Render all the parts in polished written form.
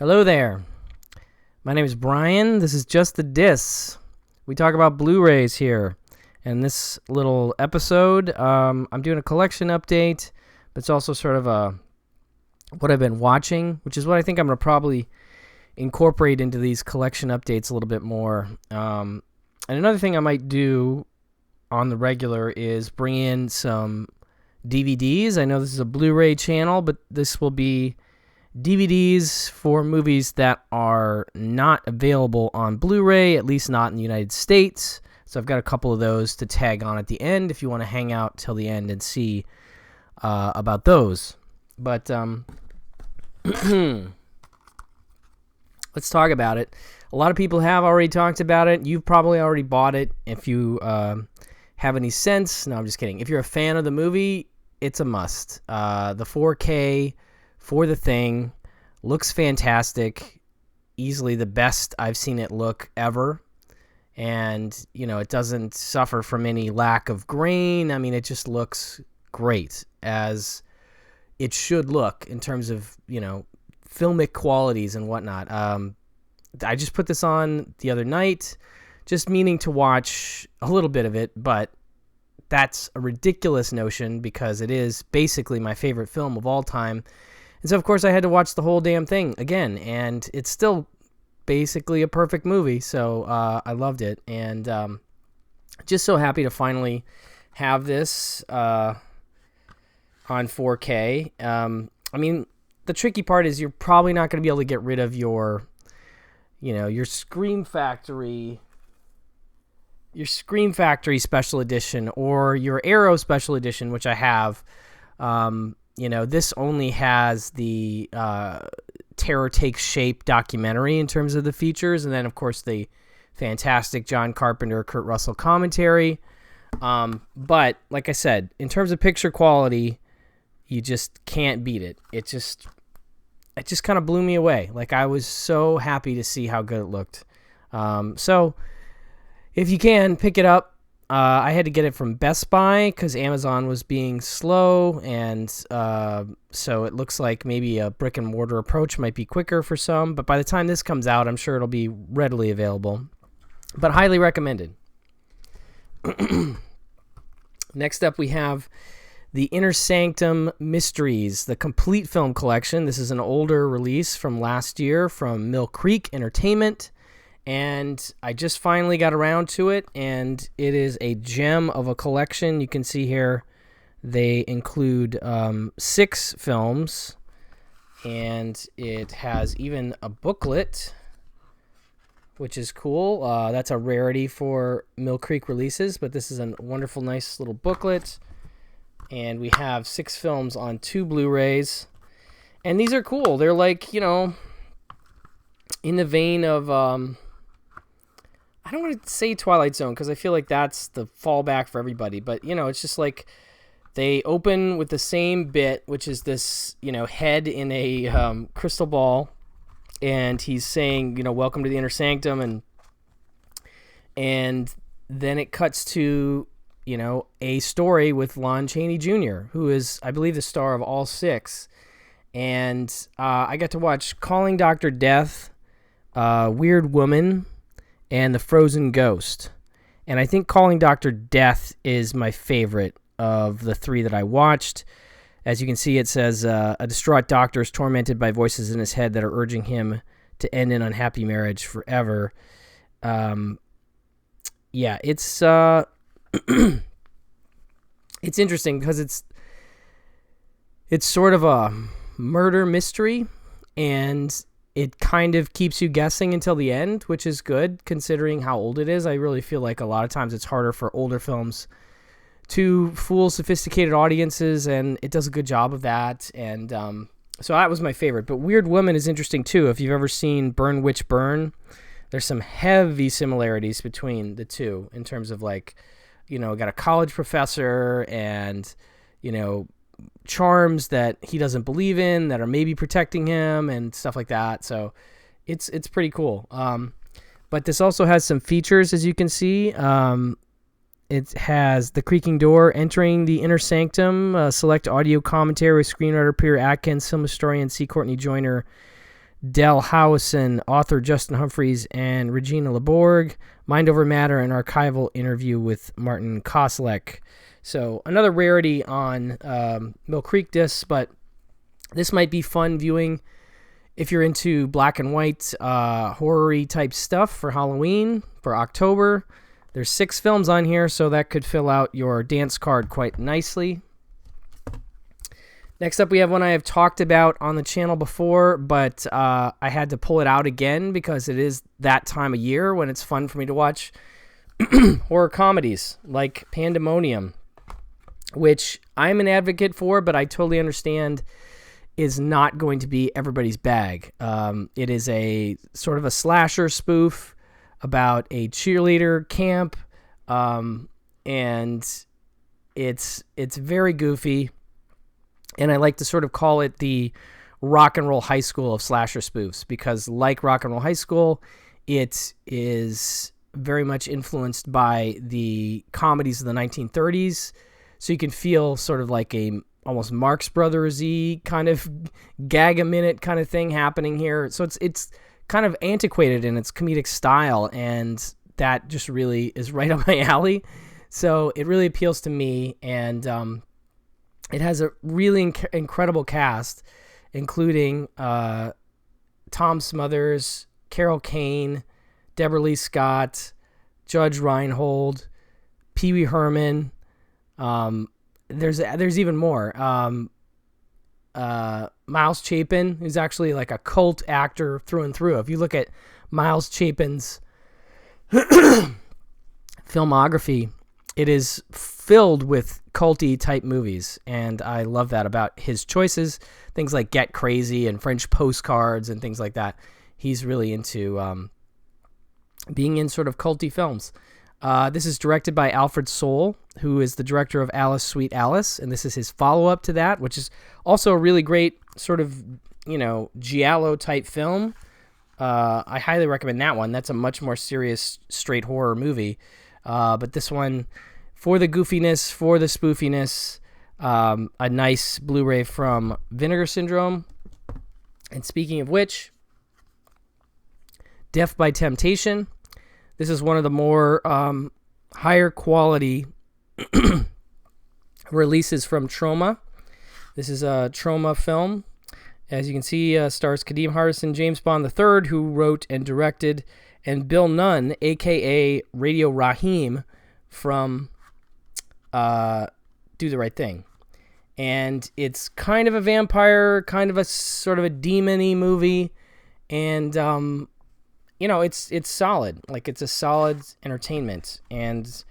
Hello there. My name is Brian. This is Just the Dis. We talk about Blu-rays here. And this little episode, I'm doing a collection update, but it's also sort of what I've been watching, which is what I think I'm going to probably incorporate into these collection updates a little bit more. And another thing I might do on the regular is bring in some DVDs. I know this is a Blu-ray channel, but this will be DVDs for movies that are not available on Blu-ray, at least not in the United States. So I've got a couple of those to tag on at the end if you want to hang out till the end and see about those. But let's talk about it. A lot of people have already talked about it. You've probably already bought it. If you have any sense, no, I'm just kidding. If you're a fan of the movie, it's a must. The 4K for The Thing looks fantastic. Easily the best I've seen it look ever. And, you know, it doesn't suffer from any lack of grain. I mean, it just looks great, as it should look in terms of, you know, filmic qualities and whatnot. I just put this on the other night, just meaning to watch a little bit of it, but that's a ridiculous notion because it is basically my favorite film of all time. And so, of course, I had to watch the whole damn thing again, and it's still basically a perfect movie, so I loved it, and just so happy to finally have this on 4K. I mean, the tricky part is you're probably not going to be able to get rid of your Scream Factory Special Edition or your Arrow Special Edition, which I have. This only has the Terror Takes Shape documentary in terms of the features, and then, of course, the fantastic John Carpenter, Kurt Russell commentary. But, like I said, in terms of picture quality, you just can't beat it. It just kind of blew me away. Like, I was so happy to see how good it looked. So, if you can, pick it up. I had to get it from Best Buy because Amazon was being slow, and so it looks like maybe a brick-and-mortar approach might be quicker for some, but by the time this comes out, I'm sure it'll be readily available. But highly recommended. Next up, we have the Inner Sanctum Mysteries, the complete film collection. This is an older release from last year from Mill Creek Entertainment. And I just finally got around to it, and it is a gem of a collection. You can see here they include 6 films, and it has even a booklet, which is cool. That's a rarity for Mill Creek releases, but this is a wonderful, nice little booklet. And we have 6 films on 2 Blu-rays, and these are cool. They're like, in the vein of... I don't want to say Twilight Zone because I feel like that's the fallback for everybody. But, it's just like they open with the same bit, which is this, head in a crystal ball. And he's saying, welcome to the Inner Sanctum. And then it cuts to, a story with Lon Chaney Jr., who is, I believe, the star of all 6. And I got to watch Calling Dr. Death, Weird Woman, and The Frozen Ghost. And I think Calling Dr. Death is my favorite of the 3 that I watched. As you can see, it says, a distraught doctor is tormented by voices in his head that are urging him to end an unhappy marriage forever. It's it's interesting because it's sort of a murder mystery, and it kind of keeps you guessing until the end, which is good considering how old it is. I really feel like a lot of times it's harder for older films to fool sophisticated audiences, and it does a good job of that. And so that was my favorite. But Weird Woman is interesting too. If you've ever seen Burn Witch Burn, there's some heavy similarities between the two in terms of, like, got a college professor and, charms that he doesn't believe in that are maybe protecting him and stuff like that. So it's pretty cool. But this also has some features, as you can see. It has The Creaking Door, Entering the Inner Sanctum, select audio commentary with screenwriter Peter Atkins, film historian C. Courtney Joyner, Del Howison, author Justin Humphreys, and Regina Leborg. Mind Over Matter, an archival interview with Martin Koselleck. So another rarity on Mill Creek discs, but this might be fun viewing if you're into black and white horror-y type stuff for Halloween, for October. There's 6 films on here, so that could fill out your dance card quite nicely. Next up, we have one I have talked about on the channel before, but I had to pull it out again because it is that time of year when it's fun for me to watch horror comedies like Pandemonium, which I'm an advocate for, but I totally understand is not going to be everybody's bag. It is a sort of a slasher spoof about a cheerleader camp, and it's very goofy. And I like to sort of call it the rock and roll high school of slasher spoofs because, like rock and roll high school, it is very much influenced by the comedies of the 1930s. So you can feel sort of like a almost Marx Brothers-y kind of gag a minute kind of thing happening here. So it's kind of antiquated in its comedic style, and that just really is right up my alley. So it really appeals to me, and it has a really incredible cast, including Tom Smothers, Carol Kane, Deborah Lee Scott, Judge Reinhold, Pee Wee Herman. There's even more. Miles Chapin, who's actually like a cult actor through and through. If you look at Miles Chapin's filmography, it is filled with culty type movies, and I love that about his choices. Things like Get Crazy and French Postcards and things like that. He's really into being in sort of culty films. This is directed by Alfred Soule, who is the director of Alice, Sweet Alice, and this is his follow-up to that, which is also a really great sort of, giallo type film. I highly recommend that one. That's a much more serious, straight horror movie. But this one, for the goofiness, for the spoofiness, a nice Blu-ray from Vinegar Syndrome. And speaking of which, Death by Temptation. This is one of the more higher quality releases from Troma. This is a Troma film. As you can see, stars Kadeem Hardison, James Bond III, who wrote and directed, and Bill Nunn, a.k.a. Radio Raheem, from Do the Right Thing. And it's kind of a vampire, kind of a sort of a demon-y movie, and it's solid. Like, it's a solid entertainment, and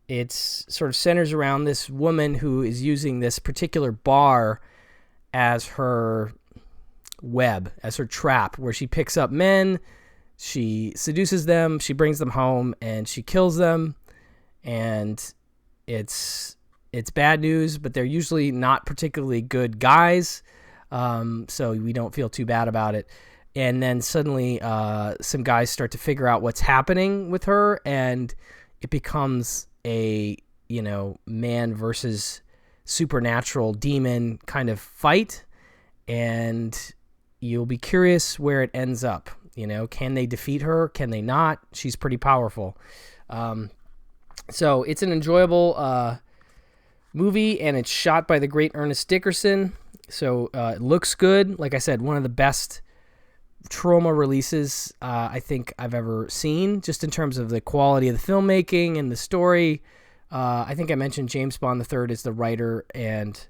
it's sort of centers around this woman who is using this particular bar as her web, as her trap, where she picks up men, she seduces them, she brings them home, and she kills them. And it's bad news, but they're usually not particularly good guys, so we don't feel too bad about it. And then suddenly some guys start to figure out what's happening with her, and it becomes a, man versus supernatural demon kind of fight, and you'll be curious where it ends up. Can they defeat her? Can they not? She's pretty powerful. So it's an enjoyable movie, and it's shot by the great Ernest Dickerson. So it looks good. Like I said, one of the best Troma releases I think I've ever seen, just in terms of the quality of the filmmaking and the story. I think I mentioned James Bond III is the writer and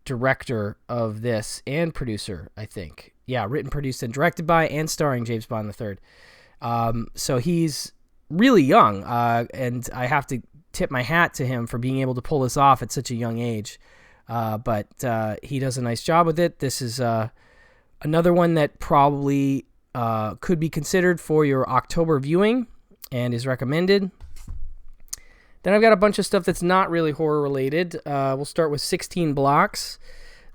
director of this, and producer, I think. Yeah, written, produced, and directed by, and starring James Bond III. So he's really young, and I have to tip my hat to him for being able to pull this off at such a young age. But he does a nice job with it. This is another one that probably could be considered for your October viewing and is recommended. Then I've got a bunch of stuff that's not really horror related. We'll start with 16 Blocks.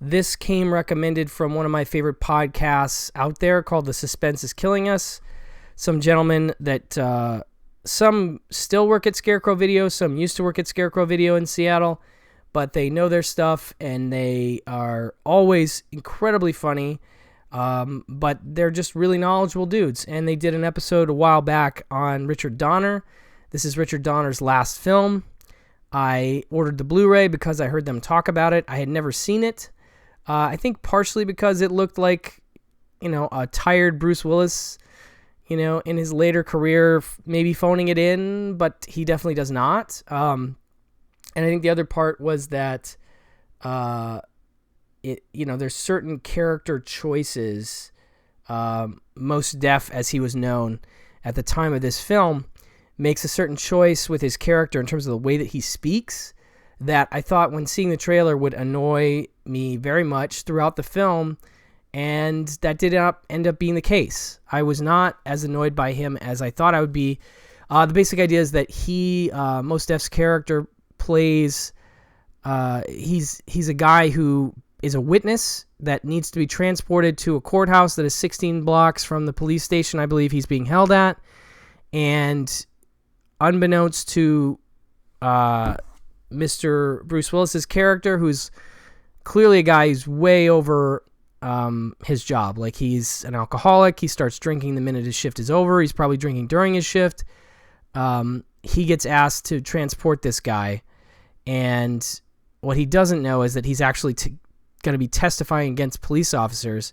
This came recommended from one of my favorite podcasts out there called The Suspense is Killing Us. Some gentlemen that some still work at Scarecrow Video, some used to work at Scarecrow Video in Seattle, but they know their stuff, and they are always incredibly funny. But they're just really knowledgeable dudes. And they did an episode a while back on Richard Donner. This is Richard Donner's last film. I ordered the Blu-ray because I heard them talk about it. I had never seen it. I think partially because it looked like, a tired Bruce Willis, in his later career, maybe phoning it in, but he definitely does not. And I think the other part was that, there's certain character choices, Mos Def, as he was known at the time of this film, makes a certain choice with his character in terms of the way that he speaks that I thought when seeing the trailer would annoy me very much throughout the film, and that did not end up being the case. I was not as annoyed by him as I thought I would be. The basic idea is that Mos Def's character plays, he's a guy who is a witness that needs to be transported to a courthouse that is 16 blocks from the police station I believe he's being held at. And unbeknownst to Mr. Bruce Willis's character, who's clearly a guy who's way over his job. Like, he's an alcoholic. He starts drinking the minute his shift is over. He's probably drinking during his shift. He gets asked to transport this guy. And what he doesn't know is that he's actually going to be testifying against police officers,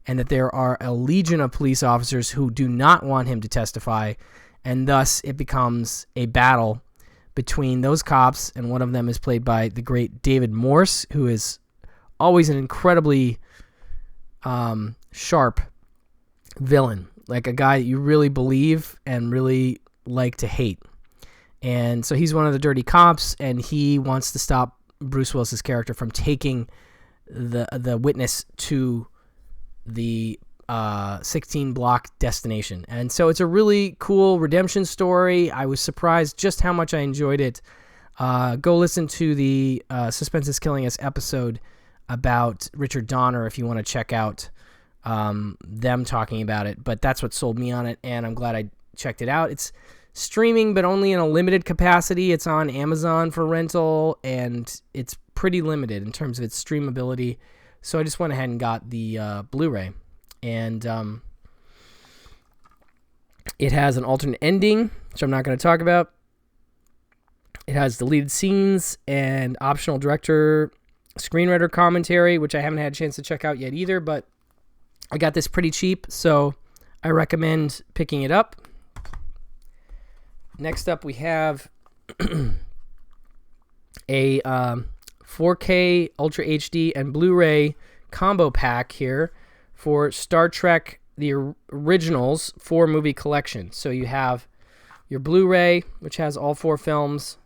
and that there are a legion of police officers who do not want him to testify. And thus it becomes a battle between those cops, and one of them is played by the great David Morse, who is always an incredibly sharp villain, like a guy that you really believe and really like to hate. And so he's one of the dirty cops, and he wants to stop Bruce Willis's character from taking the witness to the 16-block destination. And so it's a really cool redemption story. I was surprised just how much I enjoyed it. Go listen to the Suspense is Killing Us episode about Richard Donner if you want to check out them talking about it. But that's what sold me on it, and I'm glad I checked it out. It's streaming, but only in a limited capacity. It's on Amazon for rental, and it's pretty limited in terms of its streamability. So I just went ahead and got the Blu-ray. And it has an alternate ending, which I'm not going to talk about. It has deleted scenes and optional director screenwriter commentary, which I haven't had a chance to check out yet either, but I got this pretty cheap, so I recommend picking it up. Next up, we have a 4K Ultra HD and Blu-ray combo pack here for Star Trek the Originals 4-movie collection. So you have your Blu-ray, which has all 4 films,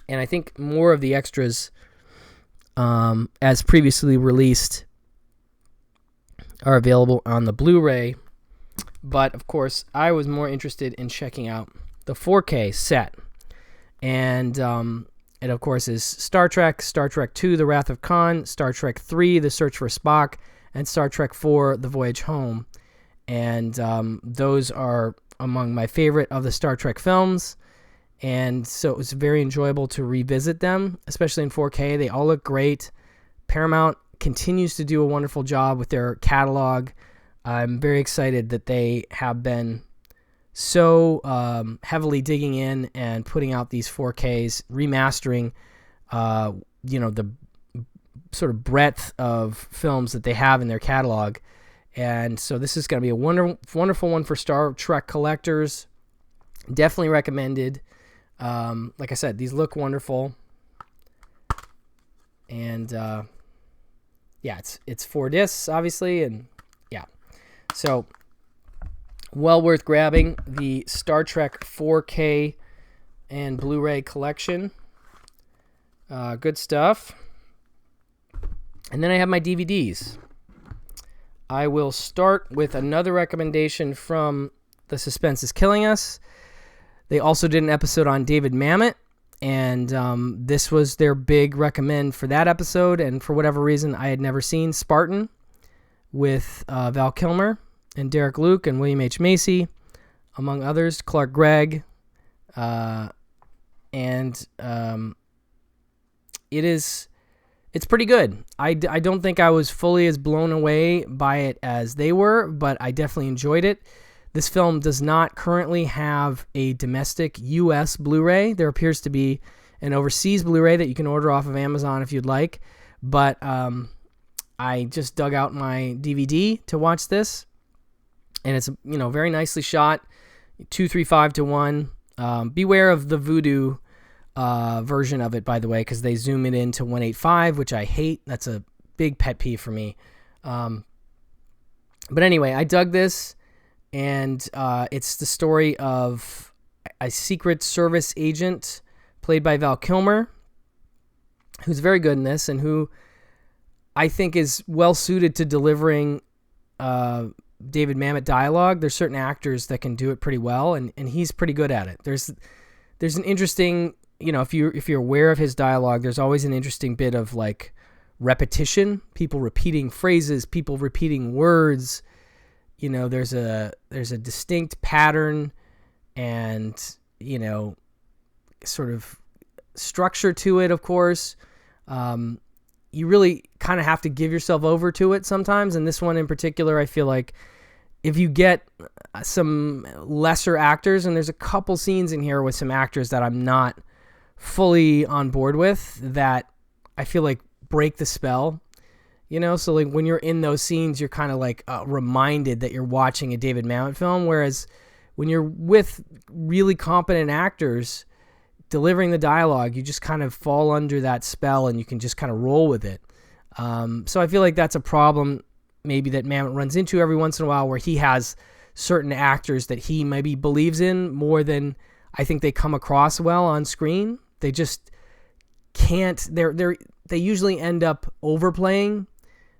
and I think more of the extras as previously released are available on the Blu-ray. But, of course, I was more interested in checking out the 4K set. And it, of course, is Star Trek, Star Trek II, The Wrath of Khan, Star Trek III, The Search for Spock, and Star Trek IV, The Voyage Home. And those are among my favorite of the Star Trek films. And so it was very enjoyable to revisit them, especially in 4K. They all look great. Paramount continues to do a wonderful job with their catalog. I'm very excited that they have been so heavily digging in and putting out these 4Ks, remastering, the sort of breadth of films that they have in their catalog. And so this is going to be a wonderful one for Star Trek collectors. Definitely recommended. Like I said, these look wonderful. And it's 4 discs, obviously, and yeah. So well worth grabbing the Star Trek 4K and Blu-ray collection. Good stuff. And then I have my DVDs. I will start with another recommendation from The Suspense is Killing Us. They also did an episode on David Mamet, and this was their big recommend for that episode, and for whatever reason, I had never seen Spartan with Val Kilmer and Derek Luke and William H. Macy, among others, Clark Gregg, and it is it's pretty good. I don't think I was fully as blown away by it as they were, but I definitely enjoyed it. This film does not currently have a domestic U.S. Blu-ray. There appears to be an overseas Blu-ray that you can order off of Amazon if you'd like, but I just dug out my DVD to watch this, and it's very nicely shot, 2:35:1. Beware of the voodoo version of it, by the way, because they zoom it into 1:8:5, which I hate. That's a big pet peeve for me. But anyway, I dug this, and it's the story of a Secret Service agent played by Val Kilmer, who's very good in this, and who I think is well suited to delivering David Mamet dialogue. There's certain actors that can do it pretty well, and he's pretty good at it. There's an interesting, if you're aware of his dialogue, there's always an interesting bit of like repetition, people repeating phrases, people repeating words. There's a distinct pattern and sort of structure to it, of course. You really kind of have to give yourself over to it sometimes. And this one in particular, I feel like if you get some lesser actors, and there's a couple scenes in here with some actors that I'm not fully on board with, that I feel like break the spell, so like when you're in those scenes, you're kind of like reminded that you're watching a David Mamet film. Whereas when you're with really competent actors delivering the dialogue, you just kind of fall under that spell and you can just kind of roll with it. So I feel like that's a problem maybe that Mamet runs into every once in a while, where he has certain actors that he maybe believes in more than I think they come across well on screen. They just can't, they usually end up overplaying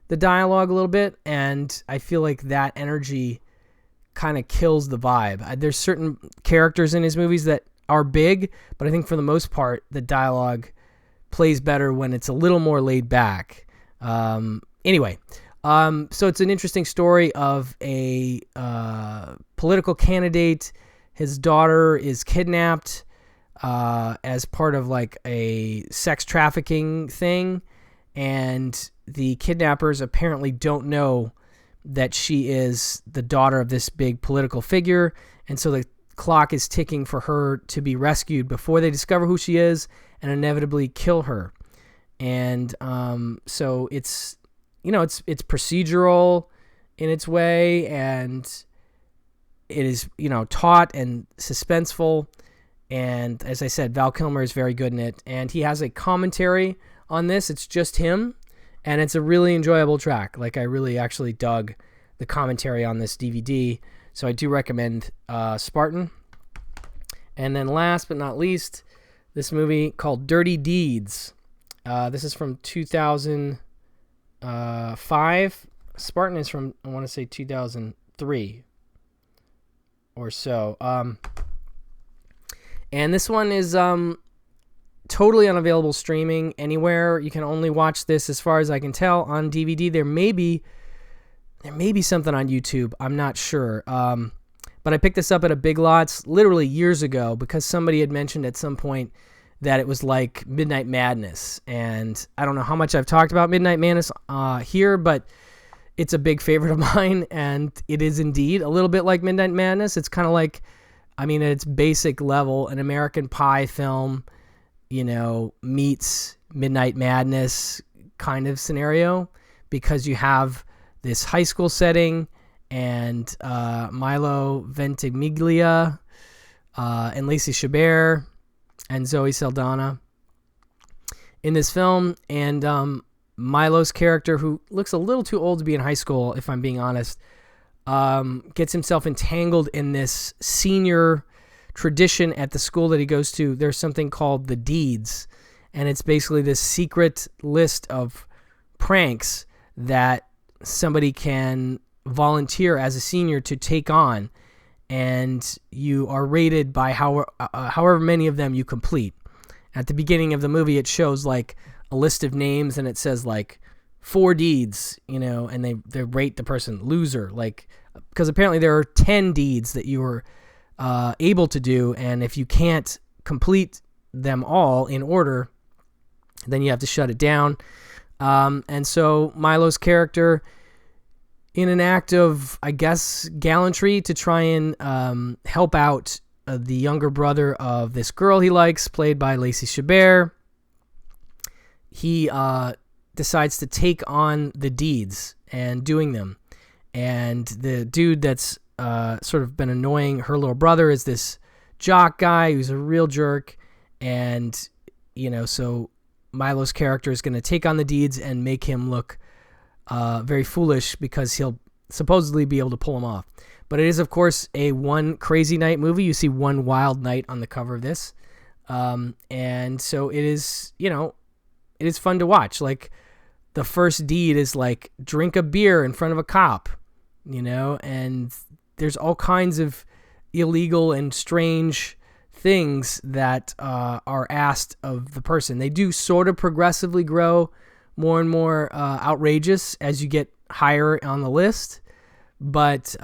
the dialogue a little bit, and I feel like that energy kind of kills the vibe. There's certain characters in his movies that are big, but I think for the most part, the dialogue plays better when it's a little more laid back. Anyway, so it's an interesting story of a political candidate. His daughter is kidnapped as part of like a sex trafficking thing, and the kidnappers apparently don't know that she is the daughter of this big political figure, and so the clock is ticking for her to be rescued before they discover who she is and inevitably kill her. And so it's procedural in its way, and it is taut and suspenseful. And as I said, Val Kilmer is very good in it, and he has a commentary on this. It's just him, and it's a really enjoyable track. Like, I really actually dug the commentary on this DVD, so I do recommend Spartan. And then last but not least, this movie called Dirty Deeds. This is from 2005. Spartan is from, I want to say, 2003 or so. And this one is totally unavailable streaming anywhere. You can only watch this, as far as I can tell, on DVD. There may be something on YouTube. I'm not sure. But I picked this up at a Big Lots literally years ago because somebody had mentioned at some point that it was like Midnight Madness. And I don't know how much I've talked about Midnight Madness here, but it's a big favorite of mine. And it is indeed a little bit like Midnight Madness. It's kind of like, at its basic level, an American Pie film, meets Midnight Madness kind of scenario, because you have this high school setting, and Milo Ventimiglia and Lacey Chabert and Zoe Saldana in this film. And Milo's character, who looks a little too old to be in high school, if I'm being honest, gets himself entangled in this senior tradition at the school that he goes to. There's something called the Deeds, and it's basically this secret list of pranks that somebody can volunteer as a senior to take on, and you are rated by however many of them you complete. At the beginning of the movie, it shows like a list of names, and it says like 4 deeds, and they rate the person loser, like, because apparently there are 10 deeds that you are able to do, and if you can't complete them all in order, then you have to shut it down. And so Milo's character, in an act of, I guess, gallantry to try and help out the younger brother of this girl he likes, played by Lacey Chabert, he decides to take on the deeds and doing them. And the dude that's sort of been annoying her little brother is this jock guy who's a real jerk. And, so Milo's character is going to take on the deeds and make him look very foolish because he'll supposedly be able to pull him off. But it is, of course, a One Crazy Night movie. You see One Wild Night on the cover of this. And so it is, it is fun to watch. Like, the first deed is like, drink a beer in front of a cop, and there's all kinds of illegal and strange things that are asked of the person. They do sort of progressively grow more and more outrageous as you get higher on the list. But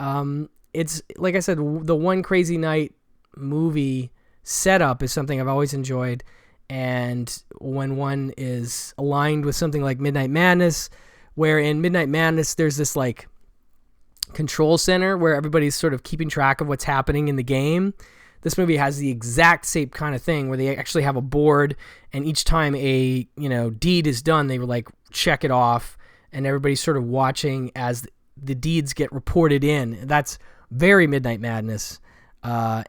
it's, like I said, the One Crazy Night movie setup is something I've always enjoyed. And when one is aligned with something like Midnight Madness, where in Midnight Madness there's this like control center where everybody's sort of keeping track of what's happening in the game, this movie has the exact same kind of thing where they actually have a board, and each time a deed is done, they would like check it off, and everybody's sort of watching as the deeds get reported in. That's very Midnight Madness. So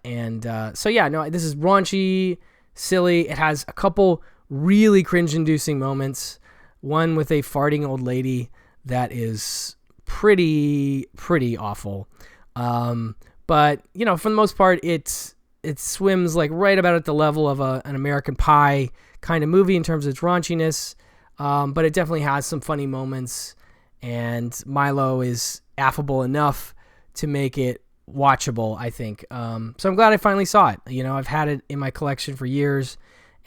yeah, no, this is raunchy, silly. It has a couple really cringe-inducing moments. One with a farting old lady that is pretty awful. But for the most part, it swims like right about at the level of an American Pie kind of movie in terms of its raunchiness. But it definitely has some funny moments, and Milo is affable enough to make it watchable, I think. So I'm glad I finally saw it. I've had it in my collection for years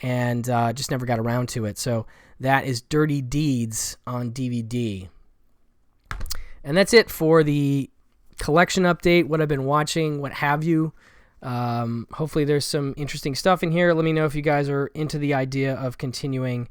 and just never got around to it. So that is Dirty Deeds on DVD. And that's it for the collection update, what I've been watching, what have you. Hopefully there's some interesting stuff in here. Let me know if you guys are into the idea of continuing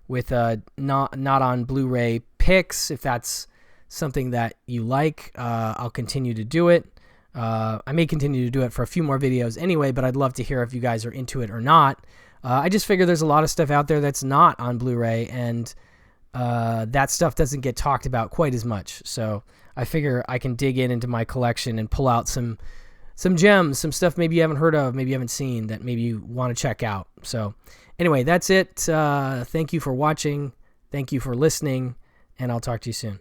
with not on Blu-ray picks. If that's something that you like, I'll continue to do it. I may continue to do it for a few more videos anyway, but I'd love to hear if you guys are into it or not. I just figure there's a lot of stuff out there that's not on Blu-ray, and that stuff doesn't get talked about quite as much. So I figure I can dig into my collection and pull out some gems, some stuff maybe you haven't heard of, maybe you haven't seen, that maybe you want to check out. So anyway, that's it. Thank you for watching. Thank you for listening, and I'll talk to you soon.